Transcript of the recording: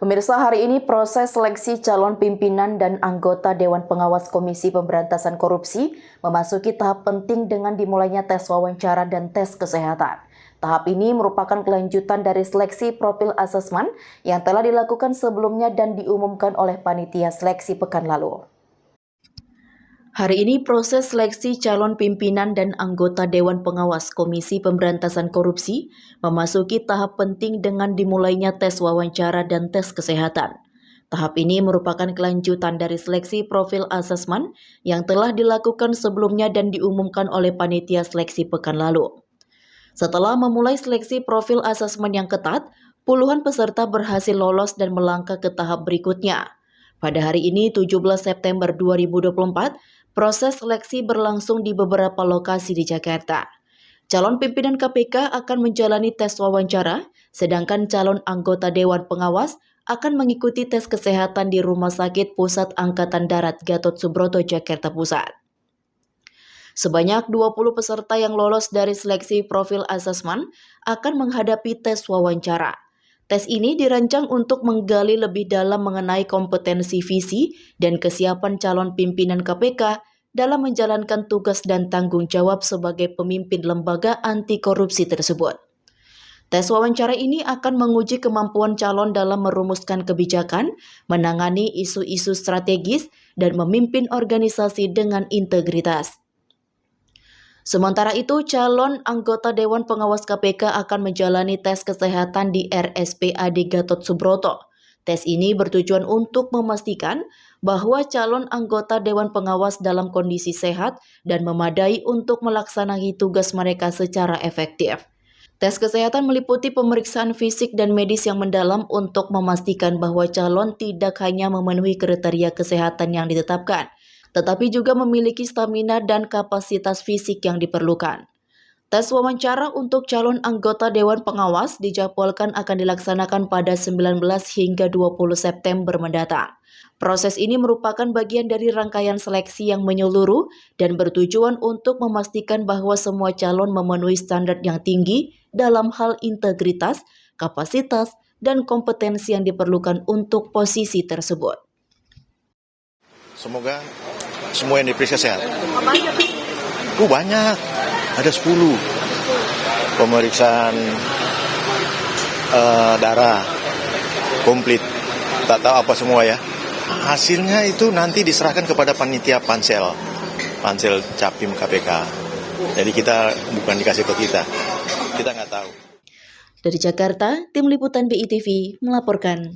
Pemirsa, hari ini proses seleksi calon pimpinan dan anggota Dewan Pengawas Komisi Pemberantasan Korupsi memasuki tahap penting dengan dimulainya tes wawancara dan tes kesehatan. Tahap ini merupakan kelanjutan dari seleksi profil asesmen yang telah dilakukan sebelumnya dan diumumkan oleh panitia seleksi pekan lalu. Hari ini proses seleksi calon pimpinan dan anggota Dewan Pengawas Komisi Pemberantasan Korupsi memasuki tahap penting dengan dimulainya tes wawancara dan tes kesehatan. Tahap ini merupakan kelanjutan dari seleksi profil asesmen yang telah dilakukan sebelumnya dan diumumkan oleh panitia seleksi pekan lalu. Setelah memulai seleksi profil asesmen yang ketat, puluhan peserta berhasil lolos dan melangkah ke tahap berikutnya. Pada hari ini, 17 September 2024, proses seleksi berlangsung di beberapa lokasi di Jakarta. Calon pimpinan KPK akan menjalani tes wawancara, sedangkan calon anggota Dewan Pengawas akan mengikuti tes kesehatan di Rumah Sakit Pusat Angkatan Darat Gatot Subroto, Jakarta Pusat. Sebanyak 20 peserta yang lolos dari seleksi profil asesmen akan menghadapi tes wawancara. Tes ini dirancang untuk menggali lebih dalam mengenai kompetensi visi dan kesiapan calon pimpinan KPK dalam menjalankan tugas dan tanggung jawab sebagai pemimpin lembaga anti korupsi tersebut. Tes wawancara ini akan menguji kemampuan calon dalam merumuskan kebijakan, menangani isu-isu strategis, dan memimpin organisasi dengan integritas. Sementara itu, calon anggota Dewan Pengawas KPK akan menjalani tes kesehatan di RSPAD Gatot Subroto. Tes ini bertujuan untuk memastikan bahwa calon anggota Dewan Pengawas dalam kondisi sehat dan memadai untuk melaksanakan tugas mereka secara efektif. Tes kesehatan meliputi pemeriksaan fisik dan medis yang mendalam untuk memastikan bahwa calon tidak hanya memenuhi kriteria kesehatan yang ditetapkan, tetapi juga memiliki stamina dan kapasitas fisik yang diperlukan. Tes wawancara untuk calon anggota Dewan Pengawas dijadwalkan akan dilaksanakan pada 19 hingga 20 September mendatang. Proses ini merupakan bagian dari rangkaian seleksi yang menyeluruh dan bertujuan untuk memastikan bahwa semua calon memenuhi standar yang tinggi dalam hal integritas, kapasitas, dan kompetensi yang diperlukan untuk posisi tersebut. Semoga semua yang diperiksa sehat. Banyak, ada 10 pemeriksaan darah komplit, tak tahu apa semua ya. Hasilnya itu nanti diserahkan kepada panitia pansel Capim KPK. Jadi kita bukan dikasih ke kita nggak tahu. Dari Jakarta, Tim Liputan BITV melaporkan.